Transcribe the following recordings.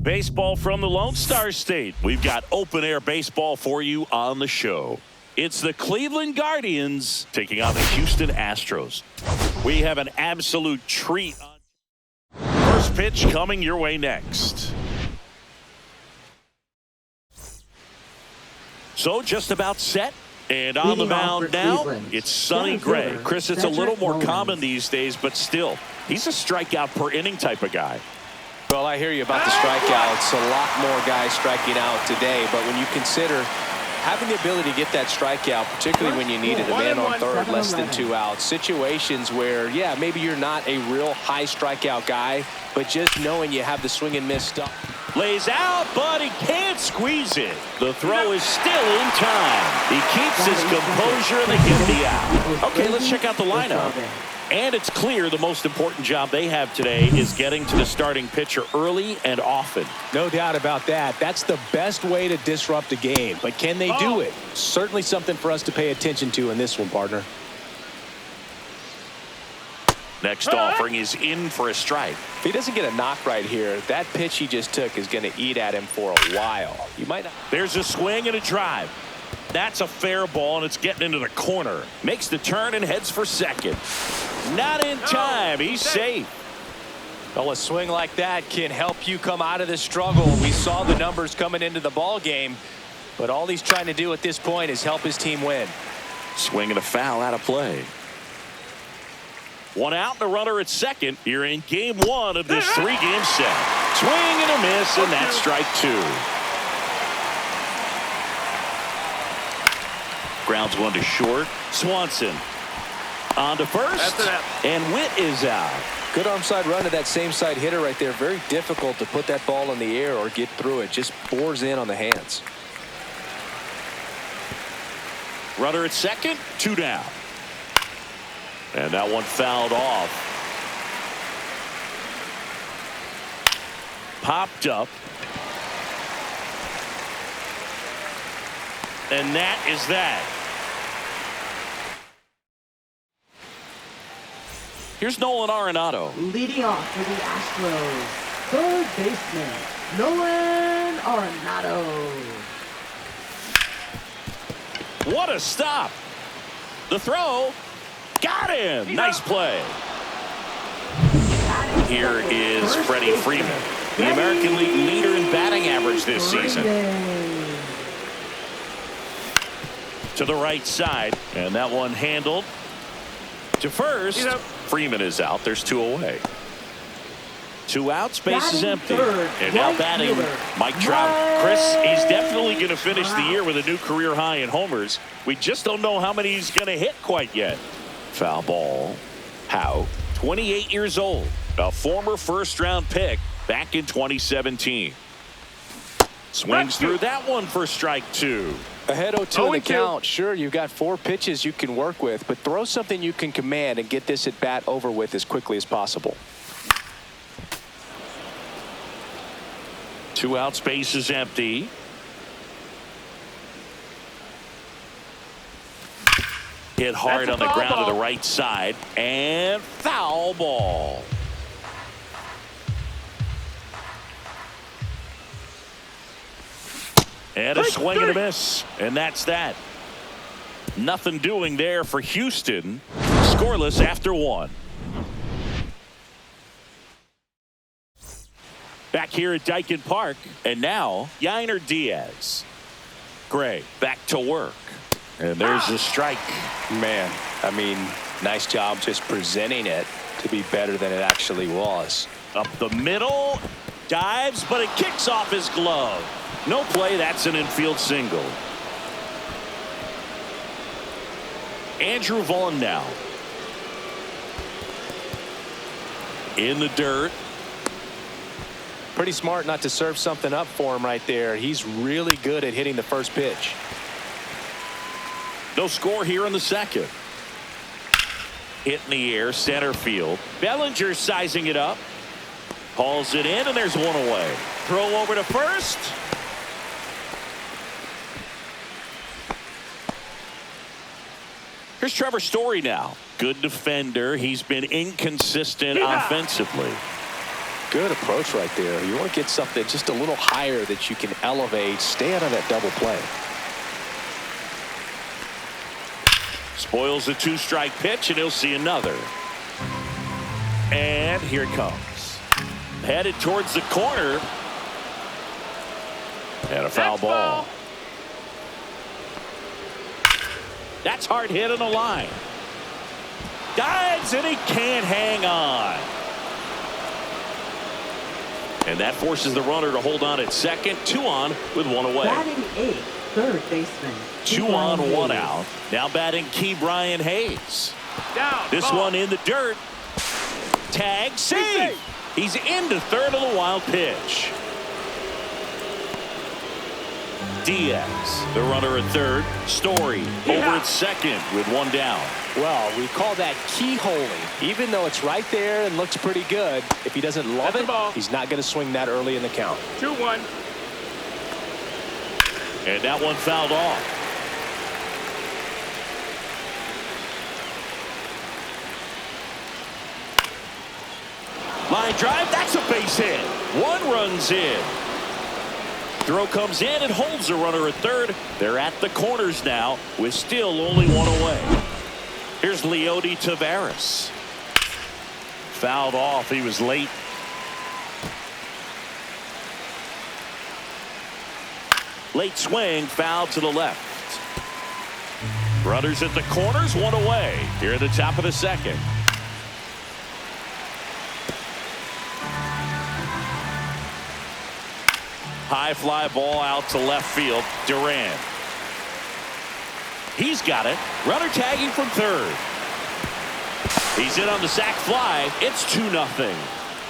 Baseball from the Lone Star State. We've got open-air baseball for you on the show. It's the Cleveland Guardians taking on the Houston Astros. We have an absolute treat. First pitch coming your way next. So just about set. And on the mound now, it's Sonny Gray. Chris, it's a little more common these days, but still, he's a strikeout per inning type of guy. Well, I hear you about the strikeouts. A lot more guys striking out today, but when you consider having the ability to get that strikeout, particularly when you need it, a man on third, less than 2 outs, situations where, yeah, maybe you're not a real high strikeout guy, but just knowing you have the swing and miss stuff. Lays out, but he can't squeeze it. The throw is still in time. He keeps his composure, and they get the out. Okay, let's check out the lineup. And it's clear the most important job they have today is getting to the starting pitcher early and often. No doubt about that. That's the best way to disrupt a game. But can they do it? Certainly something for us to pay attention to in this one, partner. Next offering is in for a strike. If he doesn't get a knock right here, that pitch he just took is going to eat at him for a while. You might not. There's a swing and a drive. That's a fair ball, and it's getting into the corner. Makes the turn and heads for second. Not in time. He's safe. Well, a swing like that can help you come out of this struggle. We saw the numbers coming into the ball game, but all he's trying to do at this point is help his team win. Swing and a foul out of play. One out and a runner at second here in game one of this 3-game set. Swing and a miss, and that's strike 2. Grounds one to short. Swanson on to first, and Witt is out. Good arm side run to that same side hitter right there. Very difficult to put that ball in the air or get through it. Just bores in on the hands. Runner at second, 2 down. And that one fouled off. Popped up. And that is that. Here's Nolan Arenado. Leading off for the Astros, third baseman, Nolan Arenado. What a stop. The throw. Got him. Nice play. Here is Freddie Freeman, the American League leader in batting average this season. To the right side, and that one handled to first. Freeman is out. There's 2 away. 2 outs, base is empty. And now batting Mike Trout. Chris, he's definitely going to finish the year with a new career high in homers. We just don't know how many he's going to hit quite yet. Foul ball. Howe, 28 years old, a former first-round pick back in 2017. Swings through that one for strike 2. Ahead 0-2 in the count. Sure, you've got 4 pitches you can work with, but throw something you can command and get this at bat over with as quickly as possible. 2 outs, base is empty. Hit hard on the ground to the right side, and foul ball. And a swing and a miss, and that's that. Nothing doing there for Houston. Scoreless after 1. Back here at Daikin Park, and now Yainer Diaz. Gray back to work, and there's the strike. Man, I mean, nice job just presenting it to be better than it actually was. Up the middle, dives, but it kicks off his glove. No play. That's an infield single. Andrew Vaughn now in the dirt. Pretty smart not to serve something up for him right there. He's really good at hitting the first pitch. No score here in the second. Hit in the air, center field. Bellinger sizing it up. Hauls it in, and there's 1 away. Throw over to first. Here's Trevor Story now. Good defender. He's been inconsistent offensively. Good approach right there. You want to get something just a little higher that you can elevate. Stay out of that double play. Spoils the 2-strike pitch, and he'll see another. And here it comes. Headed towards the corner. And a foul ball. That's hard hit on the line. Dives, and he can't hang on. And that forces the runner to hold on at second. 2 on with 1 away. Batting 8th, third baseman. 2 on, 1 out. Now batting Ke'Bryan Hayes. This one in the dirt. Tag, save. He's into third on the wild pitch. Diaz, the runner at third. Story over at second with 1 down. Well, we call that keyholing. Even though it's right there and looks pretty good, if he doesn't love it, he's not going to swing that early in the count. 2-1. And that one fouled off. Line drive, that's a base hit. 1 run's in. Throw comes in and holds the runner at third. They're at the corners now with still only 1 away. Here's Leody Taveras. Fouled off. He was late. Late swing, foul to the left. Runners at the corners, 1 away. Here at the top of the second. High fly ball out to left field. Duran. He's got it. Runner tagging from third. He's in on the sac fly. It's 2-0.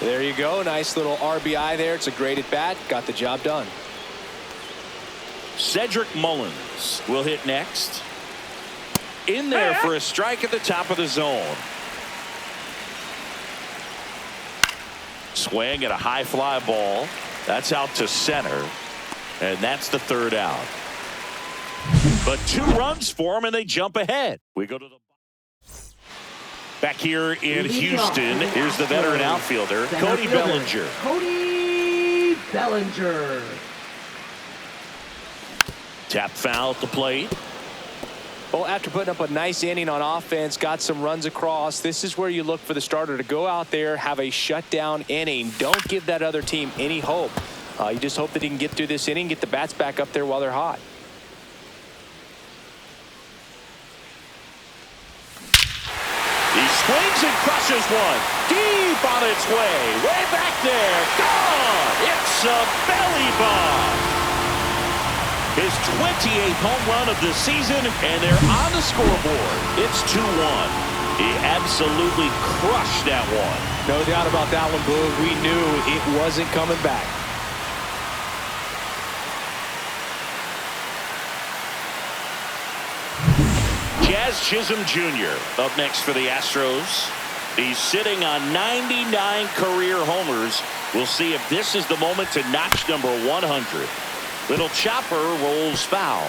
There you go. Nice little RBI there. It's a great at bat. Got the job done. Cedric Mullins will hit next. In there for a strike at the top of the zone. Swing at a high fly ball. That's out to center. And that's the 3rd out. But 2 runs for him, and they jump ahead. We go to the back here in Houston. Here's the veteran outfielder, Cody Bellinger. Cody Bellinger. Tap foul at the plate. Well, after putting up a nice inning on offense, got some runs across, this is where you look for the starter to go out there, have a shutdown inning. Don't give that other team any hope. You just hope that he can get through this inning, get the bats back up there while they're hot. He swings and crushes one. Deep on its way. Way back there. Gone. It's a belly bomb. His 28th home run of the season, and they're on the scoreboard. It's 2-1. He absolutely crushed that one. No doubt about that one, Blue. We knew it wasn't coming back. Jazz Chisholm Jr. up next for the Astros. He's sitting on 99 career homers. We'll see if this is the moment to notch number 100. Little chopper rolls foul.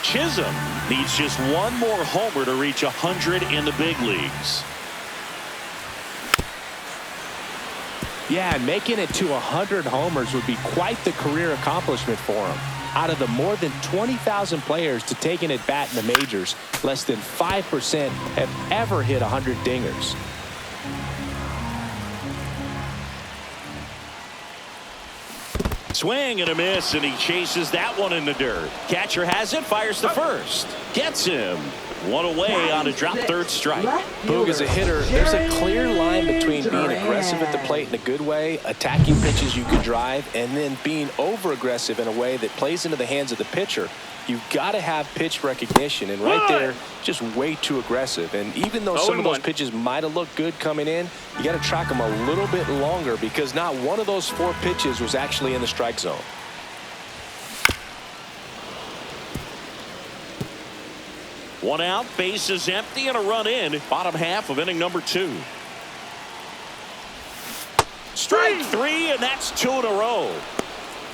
Chisholm needs just 1 more homer to reach 100 in the big leagues. Yeah, and making it to 100 homers would be quite the career accomplishment for him. Out of the more than 20,000 players to take an at-bat in the majors, less than 5% have ever hit 100 dingers. Swing and a miss, and he chases that one in the dirt. Catcher has it, fires to first. Gets him. 1 away on a drop 3rd strike. Boog, as a hitter, there's a clear line between being aggressive at the plate in a good way, attacking pitches you can drive, and then being over-aggressive in a way that plays into the hands of the pitcher. You've got to have pitch recognition, and right there, just way too aggressive. And even though some of those pitches might have looked good coming in, you got to track them a little bit longer because not one of those 4 pitches was actually in the strike zone. One out, base is empty, and a run in. Bottom half of inning number 2. Strike 3, and that's 2 in a row.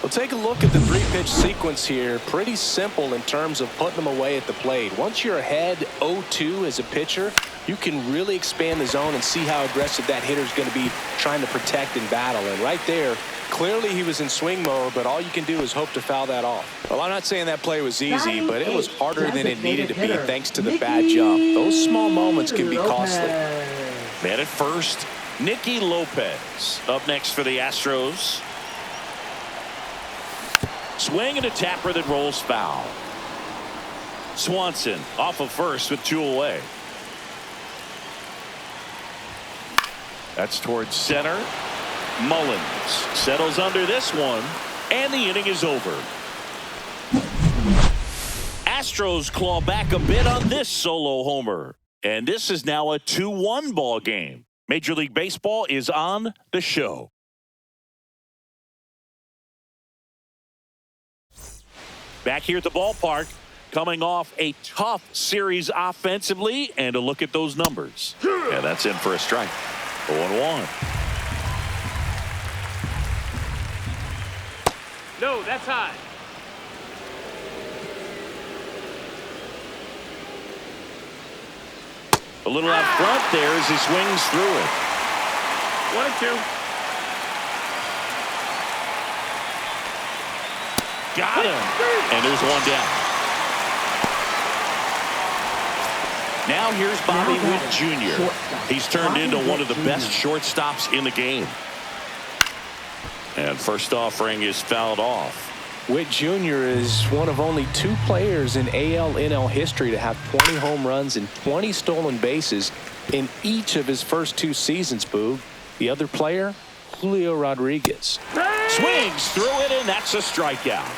Well, take a look at the 3-pitch sequence here. Pretty simple in terms of putting them away at the plate. Once you're ahead 0-2 as a pitcher, you can really expand the zone and see how aggressive that hitter is going to be trying to protect and battle. And right there, clearly he was in swing mode, but all you can do is hope to foul that off. Well, I'm not saying that play was easy, but it was harder than it needed to be thanks to the bad jump. Those small moments can be costly. Man at first, Nicky Lopez up next for the Astros. Swing and a tapper that rolls foul. Swanson off of first with 2 away. That's towards center. Mullins settles under this one, and the inning is over. Astros claw back a bit on this solo homer, and this is now a 2-1 ball game. Major League Baseball is on the show. Back here at the ballpark, coming off a tough series offensively, and a look at those numbers. And that's in for a strike. 0-1. No, that's high. A little out front there as he swings through it. 1-2. Got him. And there's one down. Now here's Bobby Witt Jr. He's turned into one of the best shortstops in the game. And first offering is fouled off. Witt Jr. is one of only 2 players in AL/NL history to have 20 home runs and 20 stolen bases in each of his first 2 seasons, Boog. The other player, Julio Rodriguez. Swings through it, and that's a strikeout.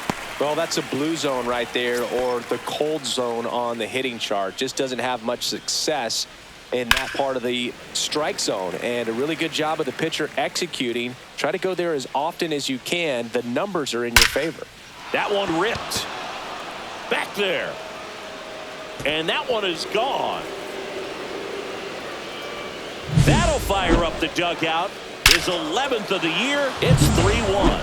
Well, that's a blue zone right there, or the cold zone on the hitting chart. Just doesn't have much success in that part of the strike zone, and a really good job of the pitcher executing. Try to go there as often as you can. The numbers are in your favor. That one ripped back there, and that one is gone. That'll fire up the dugout. His 11th of the year. It's 3-1.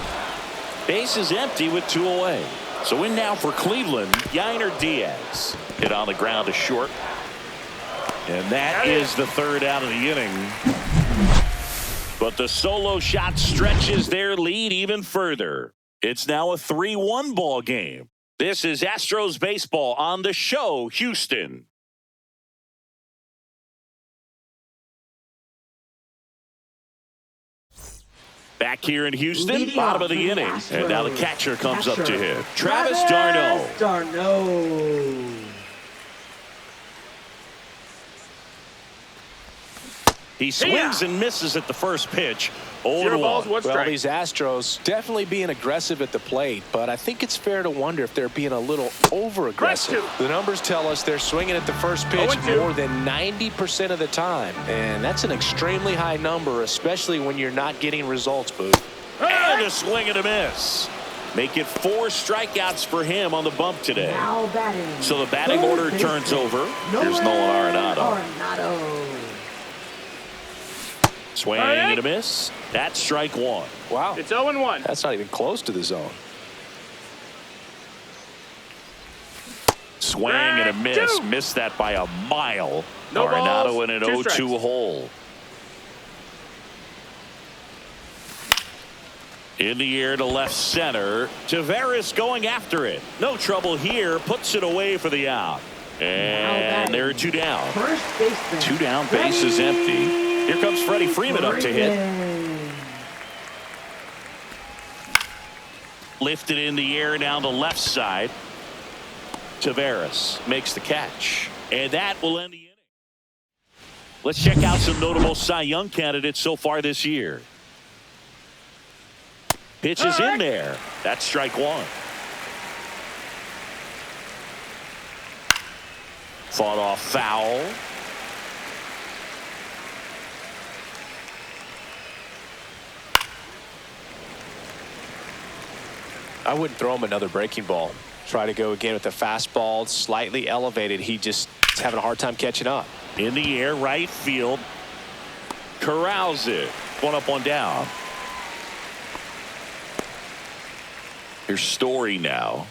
Base is empty with 2 away. So in now for Cleveland, Yainer Diaz hit on the ground to short. And that is the 3rd out of the inning. But the solo shot stretches their lead even further. It's now a 3-1 ball game. This is Astros baseball on the show, Houston. Back here in Houston, bottom of the inning. And now the catcher comes up to hit. Travis d'Arnaud. He swings and misses at the first pitch. 0-1. Well, these Astros definitely being aggressive at the plate, but I think it's fair to wonder if they're being a little over-aggressive. The numbers tell us they're swinging at the first pitch more than 90% of the time, and that's an extremely high number, especially when you're not getting results, Boo. And a swing and a miss. Make it 4 strikeouts for him on the bump today. So the batting order turns over. Here's Nolan Arenado. Swing and a miss. That's strike 1. Wow. It's 0-1. That's not even close to the zone. Swing and a miss. Missed that by a mile. Arenado in an 0-2 hole. In the air to left center. Taveras going after it. No trouble here. Puts it away for the out. And there are 2 down. 2 down. Base is empty. Here comes Freddie Freeman up to hit. Lifted in the air down the left side. Taveras makes the catch. And that will end the inning. Let's check out some notable Cy Young candidates so far this year. Pitch is in there. That's strike 1. Fought off foul. I wouldn't throw him another breaking ball. Try to go again with the fastball, slightly elevated. He just is having a hard time catching up. In the air, right field. Corrals it. 1 up, 1 down. Here's Story now.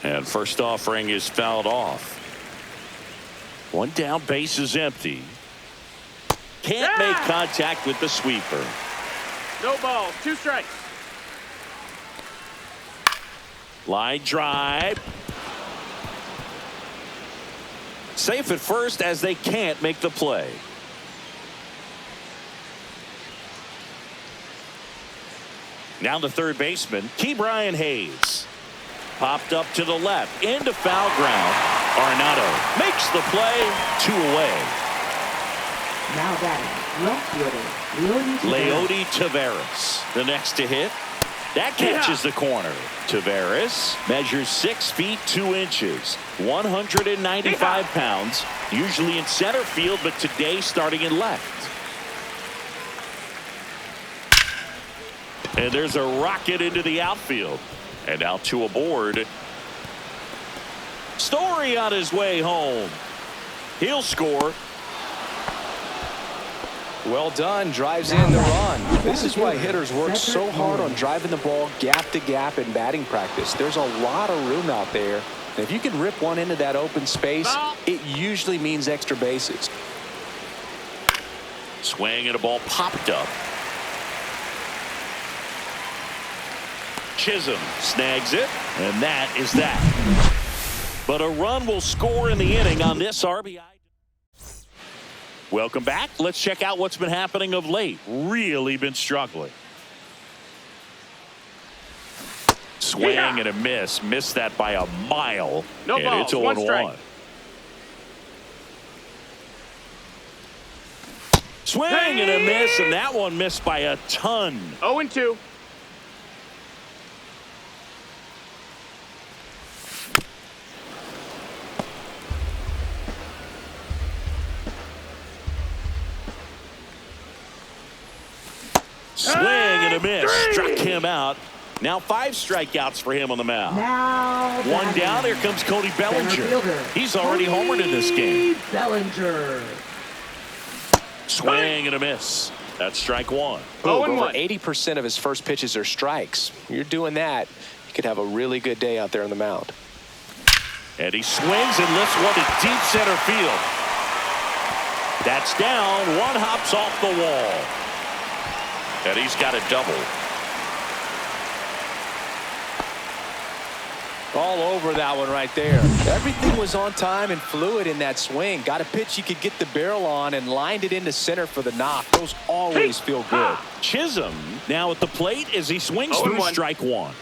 And first offering is fouled off. One down, base is empty. Can't make contact with the sweeper. No balls, 2 strikes. Line drive. Safe at first as they can't make the play. Now the third baseman, Ke'Bryan Hayes. Popped up to the left, into foul ground. Arenado makes the play, 2 away. Now batting, left fielder, Leody Taveras, the next to hit. That catches the corner. Taveras measures 6 feet 2 inches, 195 pounds, usually in center field, but today starting in left. And there's a rocket into the outfield. And now 2 aboard. Story on his way home. He'll score. Well done. Drives in the run. This is why hitters work so hard on driving the ball gap to gap in batting practice. There's a lot of room out there. And if you can rip one into that open space, it usually means extra bases. Swing and a ball popped up. Chisholm snags it, and that is that. But a run will score in the inning on this RBI. Welcome back. Let's check out what's been happening of late. Really been struggling. Swing and a miss. Missed that by a mile. No and balls, it's 0-1. 1 strike. Swing and a miss, and that one missed by a ton. 0-2. Swing and a miss. Struck him out. Now 5 strikeouts for him on the mound. Now 1 down. Here comes Cody Bellinger. He's already homered in this game. Bellinger. Swing and a miss. That's strike 1. Over 80% of his first pitches are strikes. You're doing that, you could have a really good day out there on the mound. And he swings and lifts one to deep center field. That's down. 1 hops off the wall. And he's got a double. All over that one right there. Everything was on time and fluid in that swing. Got a pitch you could get the barrel on and lined it into center for the knock. Those always feel good. Chisholm now at the plate as he swings through strike 1.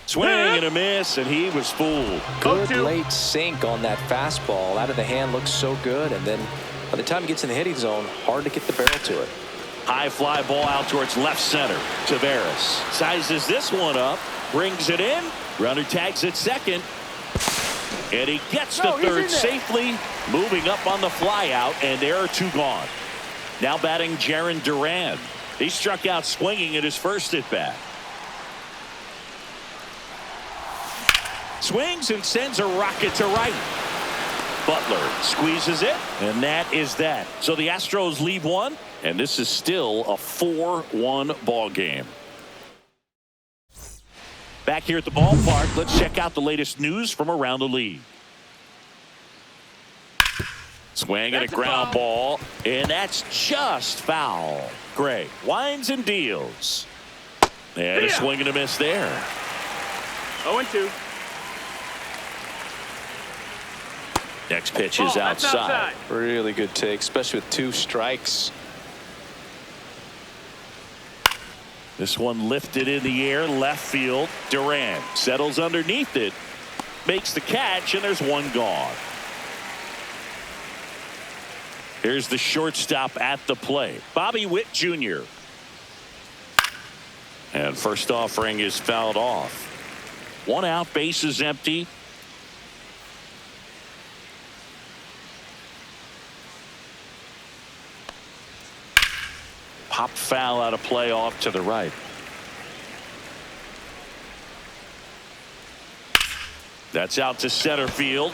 Swing and a miss, and he was fooled. Good late sink on that fastball. Out of the hand looks so good, and then by the time it gets in the hitting zone, hard to get the barrel to it. High fly ball out towards left center. Taveras sizes this one up, brings it in. Runner tags at second. And he gets to third safely, moving up on the fly out, and there are 2 gone. Now batting Jarren Duran. He struck out swinging at his first at bat. Swings and sends a rocket to right. Butler squeezes it, and that is that. So the Astros lead 1, and this is still a 4-1 ball game. Back here at the ballpark, let's check out the latest news from around the league. Swing and a ground ball, and that's just foul. Gray winds and deals. And a swing and a miss there. 0-2. Next pitch is outside. Really good take, especially with 2 strikes. This one lifted in the air, left field. Duran settles underneath it, makes the catch, and there's 1 gone. Here's the shortstop at the plate, Bobby Witt Jr. And first offering is fouled off. 1 out, base is empty. Pop foul out of play off to the right. That's out to center field.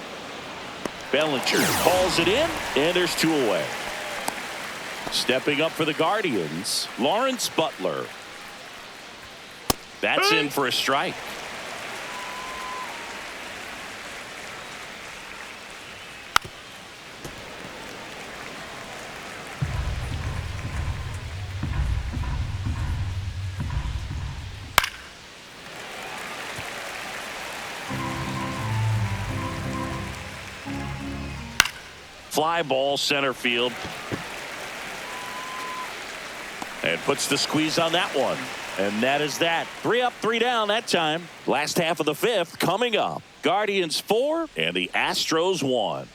Bellinger calls it in, and there's 2 away. Stepping up for the Guardians, Lawrence Butler. That's in for a strike. Fly ball center field. And puts the squeeze on that one. And that is that. 3 up, 3 down that time. Last half of the 5th coming up. Guardians 4 and the Astros 1.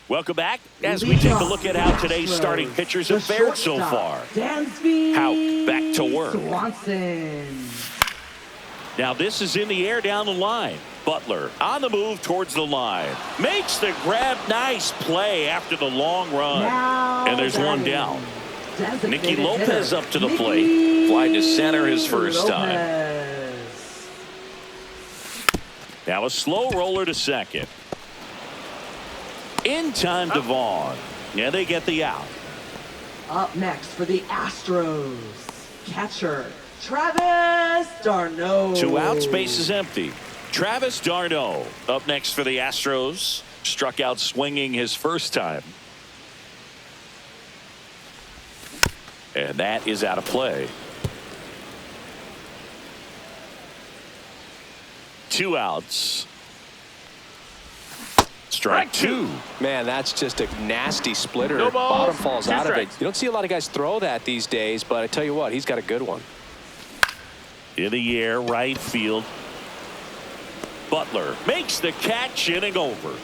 Welcome back as we take a look at how today's starting pitchers have fared so far. Houck back to work. Swanson. Now this is in the air down the line. Butler on the move towards the line. Makes the grab. Nice play after the long run. Now and there's one down. Nicky Lopez hitter. up to the plate. Fly to center his first time. Now a slow roller to second. In time to Vaughn. Yeah, they get the out. Up next for the Astros, catcher Travis d'Arnaud. 2 outs, base is empty. Travis d'Arnaud up next for the Astros. Struck out swinging his first time. And that is out of play. 2 outs. Strike 2. Man, that's just a nasty splitter. No balls, Bottom falls 2 out of it. strikes. You don't see a lot of guys throw that these days, but I tell you what, he's got a good one. In the air, right field. Butler makes the catch, inning over.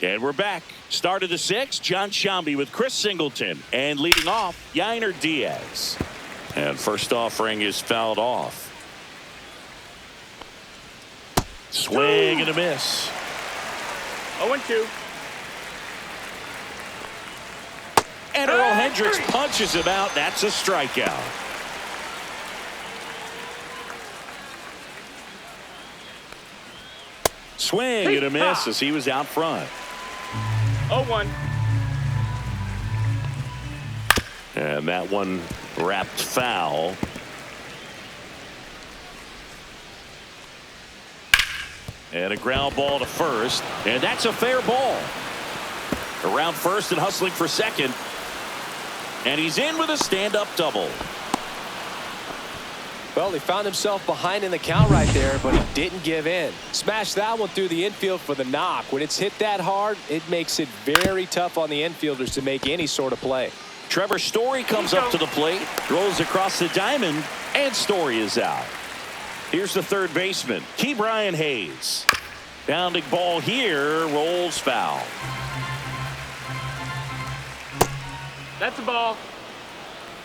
And we're back. Start of the 6th, John Sciambi with Chris Singleton. And leading off, Yainer Diaz. And first offering is fouled off. Swing and a miss. 0-2. And Earl Hendricks punches him out. That's a strikeout. Swing and a miss as he was out front. 0-1. And that one wrapped foul. And a ground ball to first. And that's a fair ball. Around first and hustling for second. And he's in with a stand-up double. Well, he found himself behind in the count right there, but he didn't give in. Smashed that one through the infield for the knock. When it's hit that hard, it makes it very tough on the infielders to make any sort of play. Trevor Story comes up to the plate, throws across the diamond, and Story is out. Here's the third baseman, Ke'Bryan Hayes. Bounding ball here, rolls foul. That's a ball.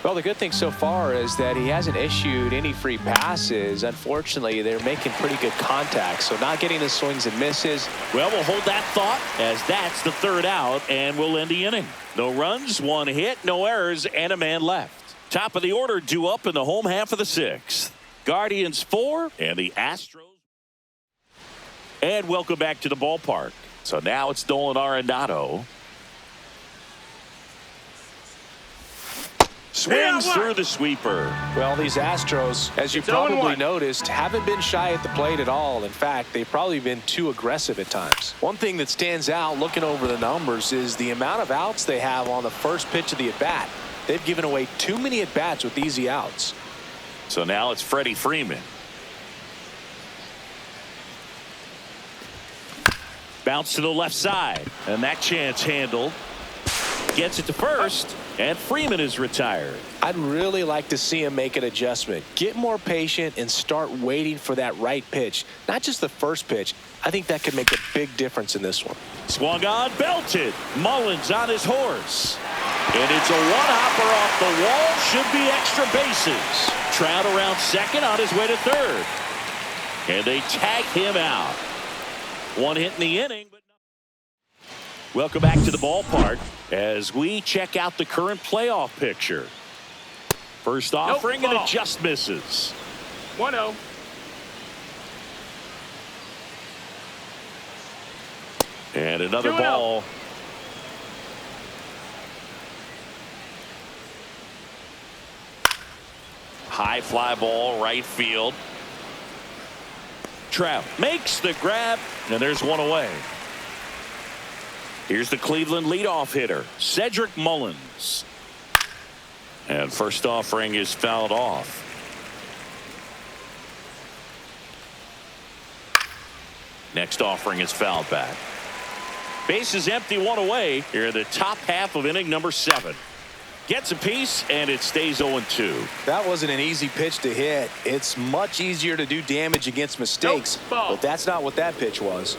Well, the good thing so far is that he hasn't issued any free passes. Unfortunately, they're making pretty good contact, so not getting the swings and misses. Well, we'll hold that thought as that's the third out, and we'll end the inning. No runs, 1 hit, no errors, and a man left. Top of the order due up in the home half of the 6th. Guardians 4 and the Astros. And welcome back to the ballpark. So now it's Nolan Arenado. Swings through the sweeper. Well, these Astros, as you probably noticed, haven't been shy at the plate at all. In fact, they've probably been too aggressive at times. One thing that stands out looking over the numbers is the amount of outs they have on the first pitch of the at-bat. They've given away too many at-bats with easy outs. So now it's Freddie Freeman. Bounce to the left side, and that chance handled. Gets it to first, and Freeman is retired. I'd really like to see him make an adjustment. Get more patient and start waiting for that right pitch. Not just the first pitch. I think that could make a big difference in this one. Swung on, belted. Mullins on his horse. And it's a one-hopper off the wall. Should be extra bases. Trout around second on his way to third. And they tag him out. 1 hit in the inning. Welcome back to the ballpark as we check out the current playoff picture. First offering and it just misses. 1-0. And another ball. High fly ball, right field. Trout makes the grab, and there's one away. Here's the Cleveland leadoff hitter, Cedric Mullins. And first offering is fouled off. Next offering is fouled back. Base is empty, one away here in the top half of inning number 7. Gets a piece, and it stays 0-2. That wasn't an easy pitch to hit. It's much easier to do damage against mistakes, but that's not what that pitch was.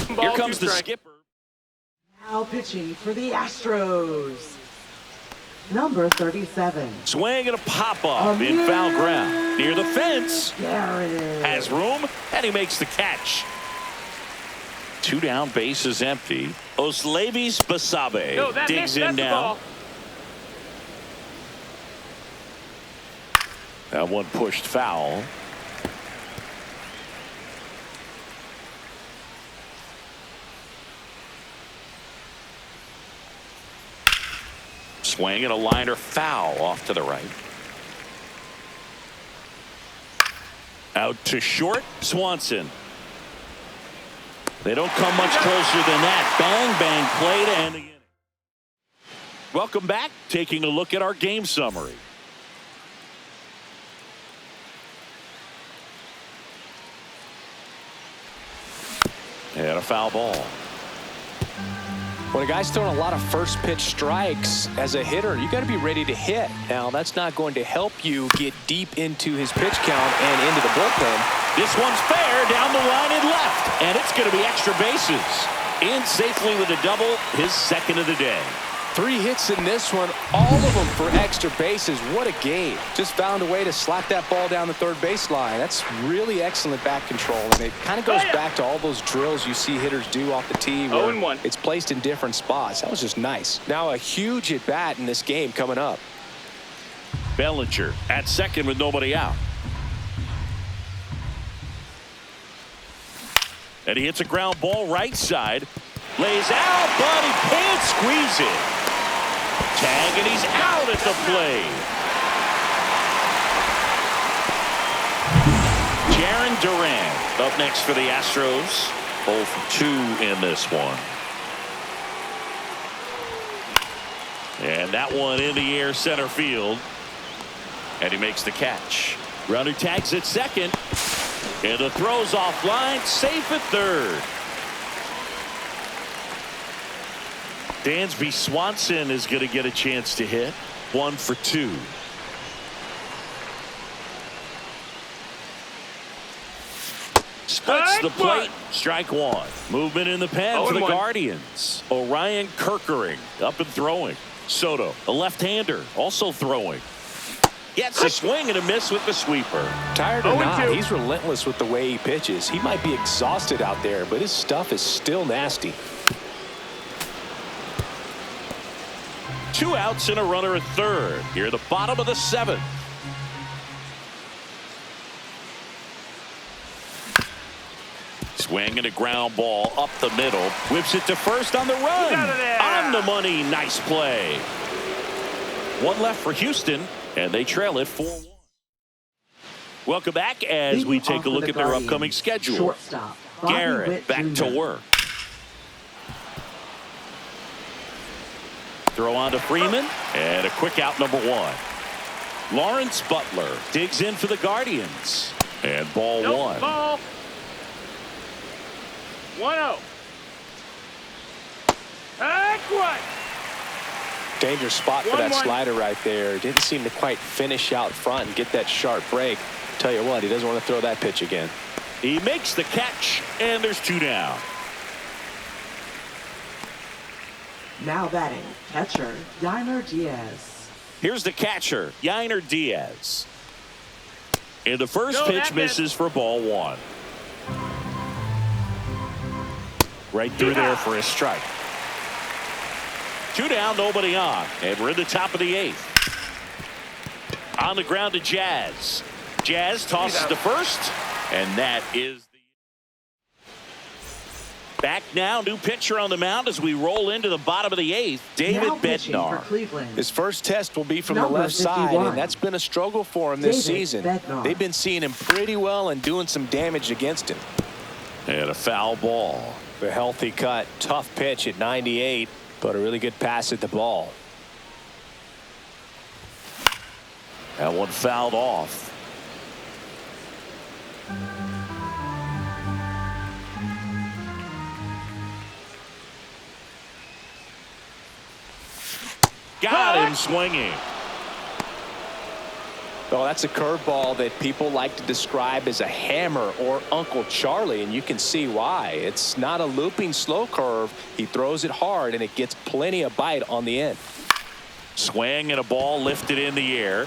Here comes the skipper. Now pitching for the Astros, number 37. Swing and a pop-up in foul ground. Near the fence. Garrett. Has room, and he makes the catch. 2 down, base is empty. Oslevis Basabe digs in now. That one pushed foul. Swing and a liner foul off to the right. Out to short, Swanson. They don't come much closer than that. Bang, bang, play to end the inning. Welcome back. Taking a look at our game summary. And a foul ball. When a guy's throwing a lot of first pitch strikes as a hitter, you got to be ready to hit. Now, that's not going to help you get deep into his pitch count and into the bullpen. This one's fair down the line and left, and it's going to be extra bases. In safely with a double, his second of the day. 3 hits in this one, all of them for extra bases. What a game. Just found a way to slap that ball down the third baseline. That's really excellent bat control, and it kind of goes back to all those drills you see hitters do off the tee where 0-1. it's placed in different spots. That was just nice. Now a huge at bat in this game coming up. Bellinger at second with nobody out. And he hits a ground ball right side. Lays out, but he can't squeeze it. Tag, and he's out at the plate. Jarren Duran up next for the Astros. 0 for 2 in this one. And that one in the air center field. And he makes the catch. Runner tags at second. And the throw's offline, safe at third. Dansby Swanson is going to get a chance to hit. 1 for 2. Splits the plate. Strike 1. Movement in the pen for the Guardians. Orion Kerkering up and throwing. Soto, a left-hander, also throwing. Gets a swing and a miss with the sweeper. Tired or not, he's relentless with the way he pitches. He might be exhausted out there, but his stuff is still nasty. 2 outs and a runner at third. Here at the bottom of the 7th. Swing and a ground ball up the middle. Whips it to first on the run. On the money. Nice play. 1 left for Houston, and they trail it 4-1. Welcome back as we take a look at their upcoming schedule. Shortstop, Garrett back to work. Throw on to Freeman, and a quick out number 1. Lawrence Butler digs in for the Guardians, and ball 1. Ball. 1-0. Heck what? Dangerous spot for that slider right there. Didn't seem to quite finish out front and get that sharp break. Tell you what, he doesn't want to throw that pitch again. He makes the catch, and there's 2 down. Now batting, catcher, Yainer Diaz. Here's the catcher, Yainer Diaz. And the first pitch misses for ball 1. Right through there for a strike. 2 down, nobody on. And we're in the top of the 8th. On the ground to Jazz. Jazz tosses to first. And that is the... Back now, new pitcher on the mound as we roll into the bottom of the 8th. David Bednar. His first test will be from the left 51. side, and that's been a struggle for him this David season. Bednar. They've been seeing him pretty well and doing some damage against him. And a foul ball. A healthy cut, tough pitch at 98, but a really good pass at the ball. That one fouled off. Got him swinging. Well, that's a curveball that people like to describe as a hammer or Uncle Charlie, and you can see why. It's not a looping slow curve. He throws it hard, and it gets plenty of bite on the end. Swing and a ball lifted in the air.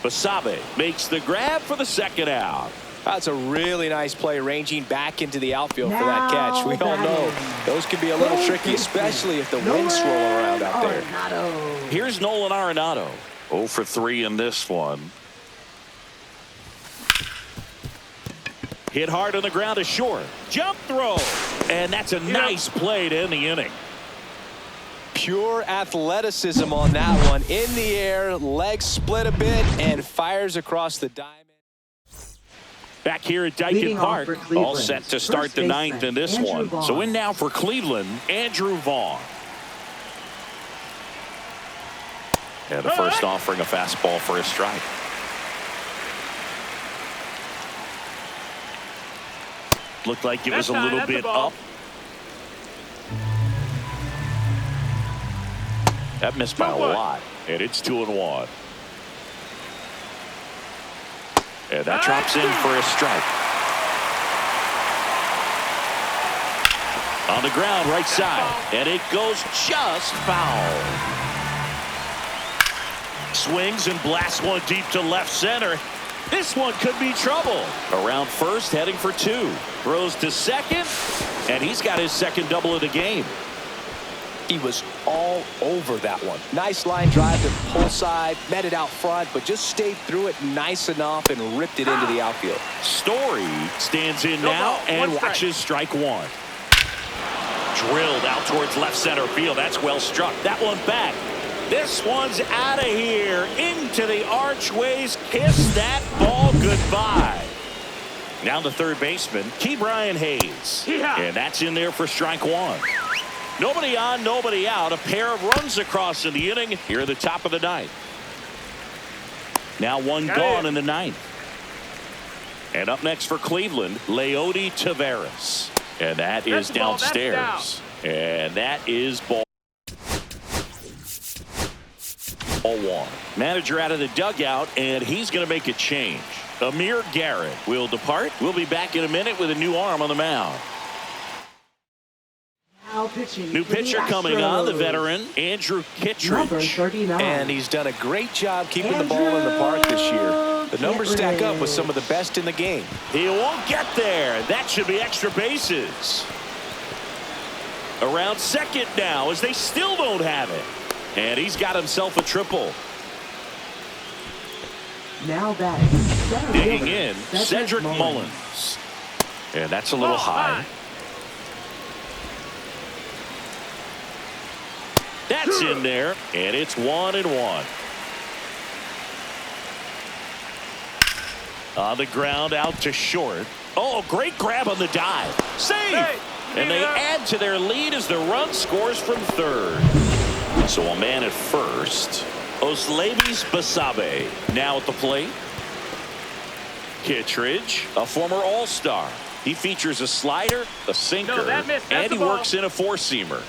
Basabe makes the grab for the second out. That's a really nice play, ranging back into the outfield for that catch. We all know those can be a little tricky, especially if the wind's swirling around out there. Here's Nolan Arenado. 0 for 3 in this one. Hit hard on the ground to short. Jump throw. And that's a nice play to end the inning. Pure athleticism on that one. In the air, legs split a bit, and fires across the diamond. Back here at Dyken Park, all set to start the 9th in this one. So in now for Cleveland, Andrew Vaughn. And the first offering a fastball for a strike. Looked like it was a little bit up. That missed by a lot, and it's 2-1. And that drops in for a strike. On the ground, right side, and it goes just foul. Swings and blasts one deep to left center. This one could be trouble. Around first, heading for 2. Throws to second, and he's got his second double of the game. He was all over that one. Nice line drive to pull side, met it out front, but just stayed through it nice enough and ripped it into the outfield. Story stands in now and watches strike 1. Drilled out towards left center field. That's well struck. That one back. This one's out of here. Into the archways. Kiss that ball goodbye. Now the third baseman, Ke'Bryan Hayes. And that's in there for strike 1. Nobody on, nobody out. A pair of runs across in the inning here at the top of the 9th. Now one gone in the 9th. And up next for Cleveland, Leody Taveras. And that is downstairs. And that is ball 1. Manager out of the dugout, and he's going to make a change. Amir Garrett will depart. We'll be back in a minute with a new arm on the mound. New pitcher coming on, the veteran, Andrew Kittredge. And he's done a great job keeping the ball in the park this year. The numbers stack up with some of the best in the game. He won't get there. That should be extra bases. Around second now as they still don't have it. And he's got himself a triple. Now batting. Digging in, Cedric Mullins. And that's a little high. That's in there, and it's 1-1. On the ground, out to short. Oh, great grab on the dive. Save! And they add to their lead as the run scores from third. So a man at first. Oslevis Basabe now at the plate. Kittredge, a former All-Star. He features a slider, a sinker, and he works in a four-seamer.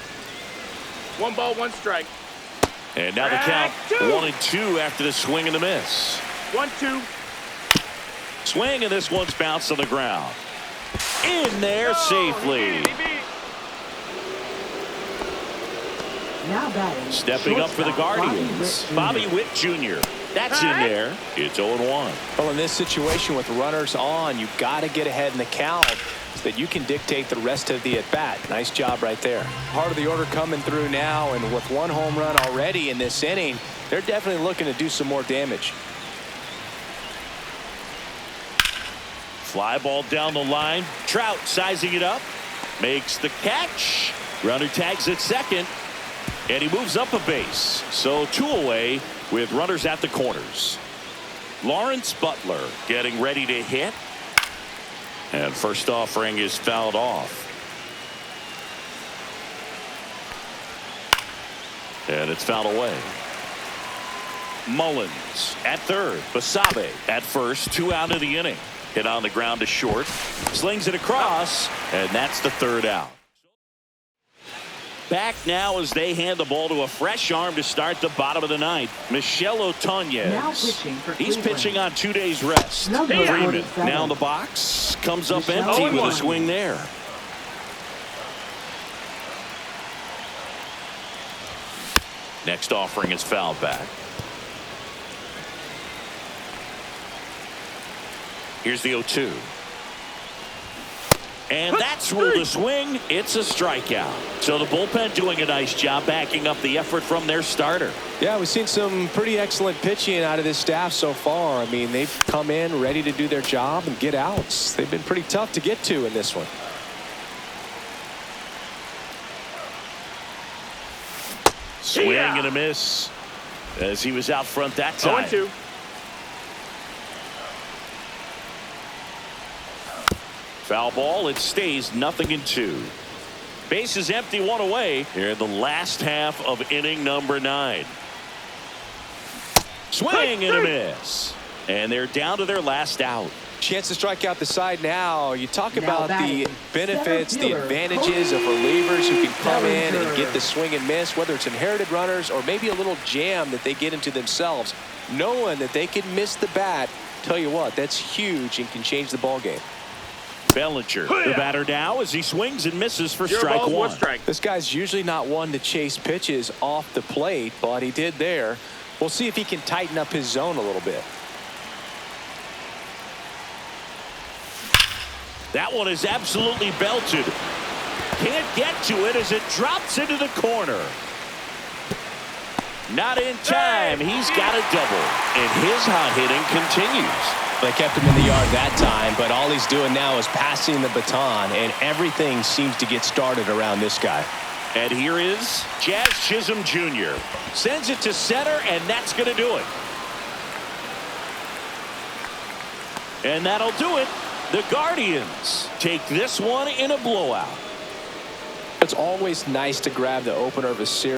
1 ball, 1 strike. And now the count 1-2 after the swing and the miss. 1-2. Swing, and this one's bounced on the ground. In there safely. Now batting. Stepping up for the Guardians, Bobby Witt Jr. That's in there. It's 0-1. Well, in this situation with runners on, you've got to get ahead in the count so that you can dictate the rest of the at-bat. Nice job right there. Part of the order coming through now, and with 1 home run already in this inning, they're definitely looking to do some more damage. Fly ball down the line. Trout sizing it up. Makes the catch. Runner tags at second. And he moves up a base. So 2 away with runners at the corners. Lawrence Butler getting ready to hit. And first offering is fouled off. And it's fouled away. Mullins at third. Basabe at first. 2 out of the inning. Hit on the ground to short. Slings it across. And that's the 3rd out. Back now as they hand the ball to a fresh arm to start the bottom of the 9th. Michel Otonez. He's pitching on 2 days rest. Freeman now in the box. Comes up empty with a swing there. Next offering is fouled back. Here's the 0-2. And that's ruled a swing. It's a strikeout. So the bullpen doing a nice job backing up the effort from their starter. Yeah, we've seen some pretty excellent pitching out of this staff so far. I mean, they've come in ready to do their job and get outs. They've been pretty tough to get to in this one. Swing and a miss as he was out front that time. 0-2. Foul ball. It stays 0-2. Bases empty, 1 away here in the last half of inning number 9. Swing and a miss. And they're down to their last out. Chance to strike out the side now. You talk about the benefits, the advantages of relievers who can come in and get the swing and miss, whether it's inherited runners or maybe a little jam that they get into themselves. Knowing that they can miss the bat, tell you what, that's huge and can change the ball game. Bellinger, the batter now as he swings and misses for strike 1. This guy's usually not one to chase pitches off the plate, but he did there. We'll see if he can tighten up his zone a little bit. That one is absolutely belted. Can't get to it as it drops into the corner. Not in time. He's got a double. And his hot hitting continues. They kept him in the yard that time, but all he's doing now is passing the baton, and everything seems to get started around this guy. And here is Jazz Chisholm Jr. Sends it to center, and that's going to do it. And that'll do it. The Guardians take this one in a blowout. It's always nice to grab the opener of a series.